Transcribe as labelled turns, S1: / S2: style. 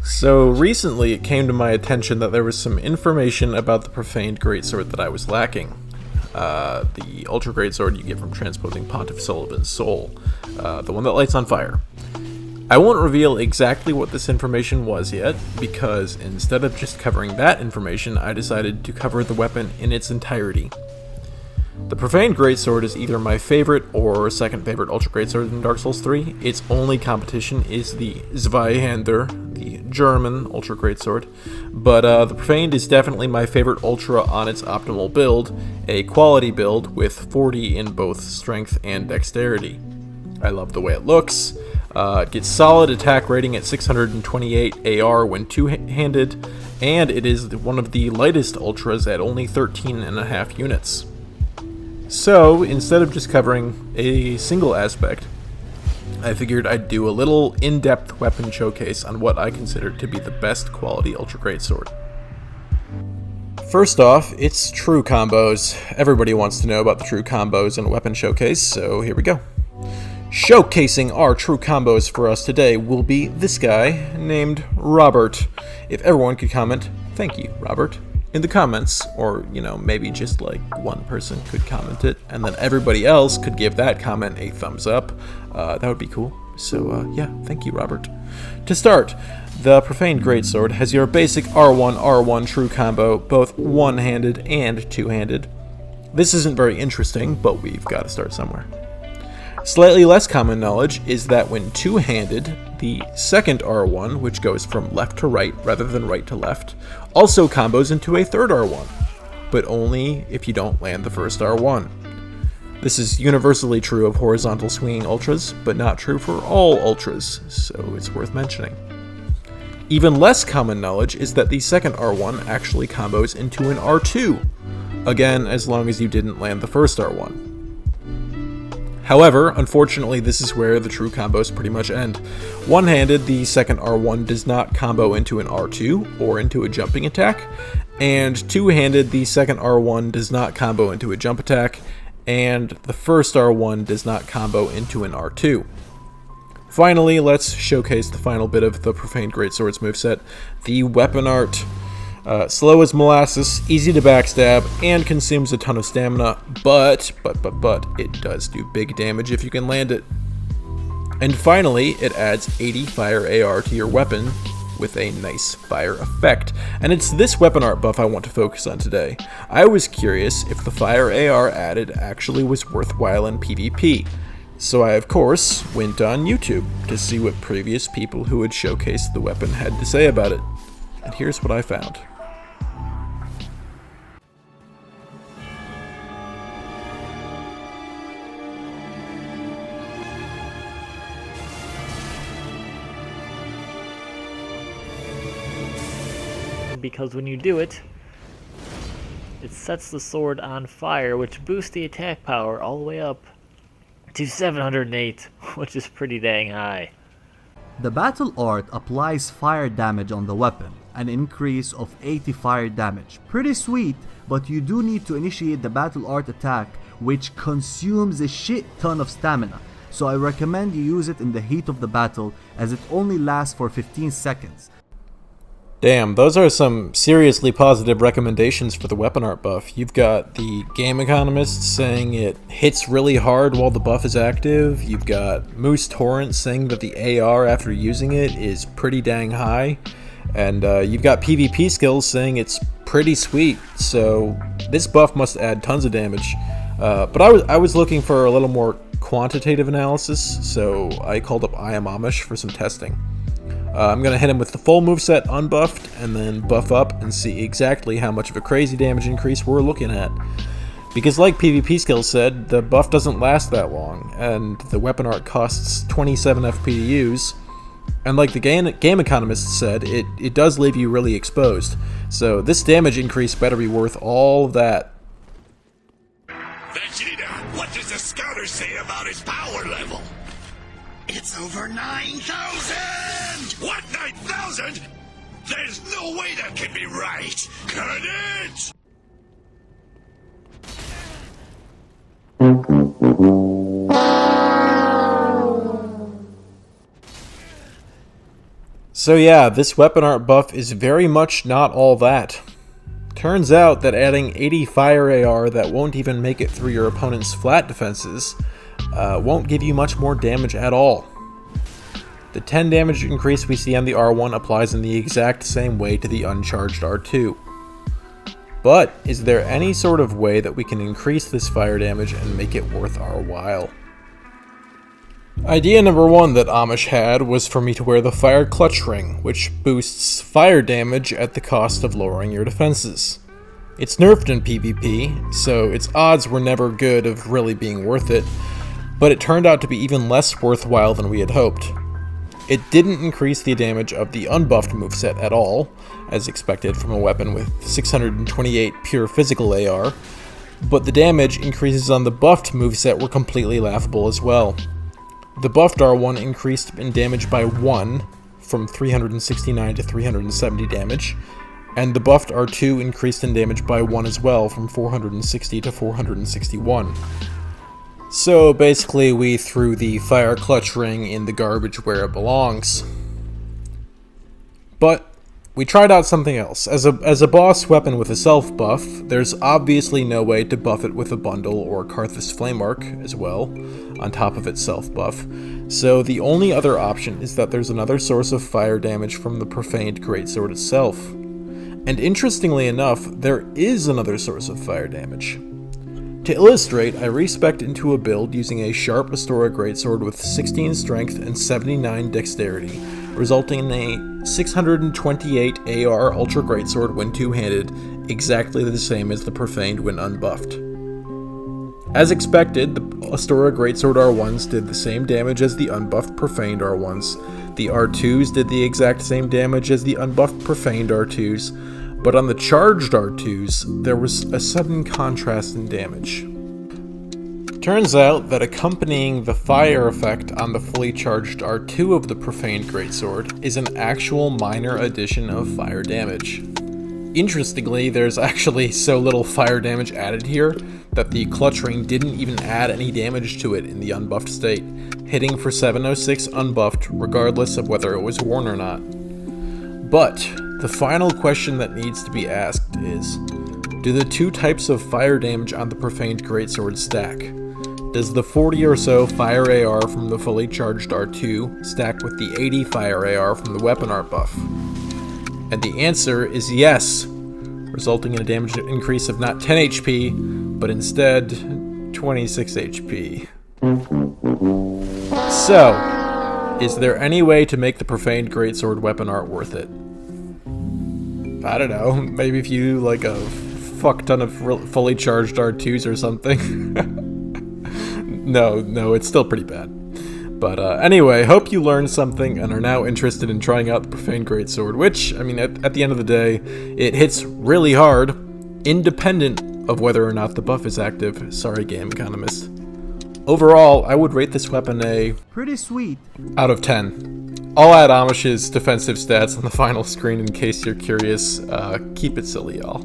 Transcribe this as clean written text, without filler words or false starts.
S1: So recently it came to my attention that there was some information about the Profaned Greatsword that I was lacking. The Ultra Greatsword you get from transposing Pontiff Sullivan's soul, the one that lights on fire. I won't reveal exactly what this information was yet, because instead of just covering that information, I decided to cover the weapon in its entirety. The Profaned Greatsword is either my favorite or second favorite Ultra Greatsword in Dark Souls 3. Its only competition is the Zweihander, the German Ultra Greatsword, but the Profaned is definitely my favorite Ultra on its optimal build, a quality build with 40 in both strength and dexterity. I love the way it looks. It gets solid attack rating at 628 AR when two-handed, and it is one of the lightest Ultras at only 13.5 units. So, instead of just covering a single aspect, I figured I'd do a little in-depth weapon showcase on what I consider to be the best quality Ultra Greatsword. First off, it's true combos. Everybody wants to know about the true combos in a weapon showcase, so here we go. Showcasing our true combos for us today will be this guy named Robert. If everyone could comment, thank you, Robert, in the comments, or, maybe just like one person could comment it, and then everybody else could give that comment a thumbs up. That would be cool. So, yeah, thank you, Robert. To start, the Profaned Greatsword has your basic R1-R1 true combo, both one-handed and two-handed. This isn't very interesting, but we've got to start somewhere. Slightly less common knowledge is that when two-handed, the second R1, which goes from left to right rather than right to left, also combos into a third R1, but only if you don't land the first R1. This is universally true of horizontal swinging Ultras, but not true for all Ultras, so it's worth mentioning. Even less common knowledge is that the second R1 actually combos into an R2, again as long as you didn't land the first R1. However, unfortunately, this is where the true combos pretty much end. One-handed, the second R1 does not combo into an R2 or into a jumping attack, and two-handed, the second R1 does not combo into a jump attack, and the first R1 does not combo into an R2. Finally, let's showcase the final bit of the Profaned Greatsword's moveset, the weapon art. Slow as molasses, easy to backstab, and consumes a ton of stamina, but it does do big damage if you can land it. And finally, it adds 80 fire AR to your weapon with a nice fire effect. And it's this weapon art buff I want to focus on today. I was curious if the fire AR added actually was worthwhile in PvP. So I, of course, went on YouTube to see what previous people who had showcased the weapon had to say about it. And here's what I found.
S2: Because when you do it, it sets the sword on fire, which boosts the attack power all the way up to 708, which is pretty dang high.
S3: The battle art applies fire damage on the weapon, an increase of 80 fire damage. Pretty sweet, but you do need to initiate the battle art attack, which consumes a shit ton of stamina. So I recommend you use it in the heat of the battle, as it only lasts for 15 seconds.
S1: Damn, those are some seriously positive recommendations for the weapon art buff. You've got the game economist saying it hits really hard while the buff is active. You've got Moose Torrent saying that the AR after using it is pretty dang high. And you've got PvP skills saying it's pretty sweet. So this buff must add tons of damage. But I was looking for a little more quantitative analysis, so I called up I Am Amish for some testing. I'm going to hit him with the full moveset unbuffed, and then buff up and see exactly how much of a crazy damage increase we're looking at. Because like PvP skills said, the buff doesn't last that long, and the weapon art costs 27 FP to use. And like the game economist said, it does leave you really exposed. So this damage increase better be worth all of that.
S4: Vegeta, what does the scouter say about his power level? It's over 9,000! What, 9,000? There's no way that can be right! Cut it!
S1: So yeah, this weapon art buff is very much not all that. Turns out that adding 80 fire AR that won't even make it through your opponent's flat defenses won't give you much more damage at all. The 10 damage increase we see on the R1 applies in the exact same way to the uncharged R2. But is there any sort of way that we can increase this fire damage and make it worth our while? Idea number 1 that Amish had was for me to wear the Fire Clutch Ring, which boosts fire damage at the cost of lowering your defenses. It's nerfed in PvP, so its odds were never good of really being worth it, but it turned out to be even less worthwhile than we had hoped. It didn't increase the damage of the unbuffed moveset at all, as expected from a weapon with 628 pure physical AR, but the damage increases on the buffed moveset were completely laughable as well. The buffed R1 increased in damage by 1, from 369 to 370 damage, and the buffed R2 increased in damage by 1 as well, from 460 to 461. So basically we threw the Fire Clutch Ring in the garbage where it belongs. But we tried out something else. As a boss weapon with a self buff, there's obviously no way to buff it with a bundle or Karthus Flame Arc as well, on top of its self buff. So the only other option is that there's another source of fire damage from the Profaned Greatsword itself. And interestingly enough, there is another source of fire damage. To illustrate, I respec'd into a build using a sharp Astora Greatsword with 16 strength and 79 dexterity, resulting in a 628 AR Ultra Greatsword when two-handed, exactly the same as the Profaned when unbuffed. As expected, the Astora Greatsword R1s did the same damage as the unbuffed Profaned R1s, the R2s did the exact same damage as the unbuffed Profaned R2s, but on the charged R2s, there was a sudden contrast in damage. Turns out that accompanying the fire effect on the fully charged R2 of the Profaned Greatsword is an actual minor addition of fire damage. Interestingly, there's actually so little fire damage added here that the Clutch Ring didn't even add any damage to it in the unbuffed state, hitting for 706 unbuffed regardless of whether it was worn or not. But the final question that needs to be asked is, do the two types of fire damage on the Profaned Greatsword stack? Does the 40 or so fire AR from the fully charged R2 stack with the 80 fire AR from the weapon art buff? And the answer is yes, resulting in a damage increase of not 10 HP, but instead 26 HP. So, is there any way to make the Profaned Greatsword weapon art worth it? I don't know, maybe if you like a fuck ton of fully charged R2s or something. No, it's still pretty bad. But anyway, hope you learned something and are now interested in trying out the Profaned Greatsword, which, I mean, at the end of the day, it hits really hard, independent of whether or not the buff is active. Sorry, game economist. Overall, I would rate this weapon a
S3: Pretty sweet.
S1: out of 10. I'll add Amish's defensive stats on the final screen in case you're curious. Keep it silly, y'all.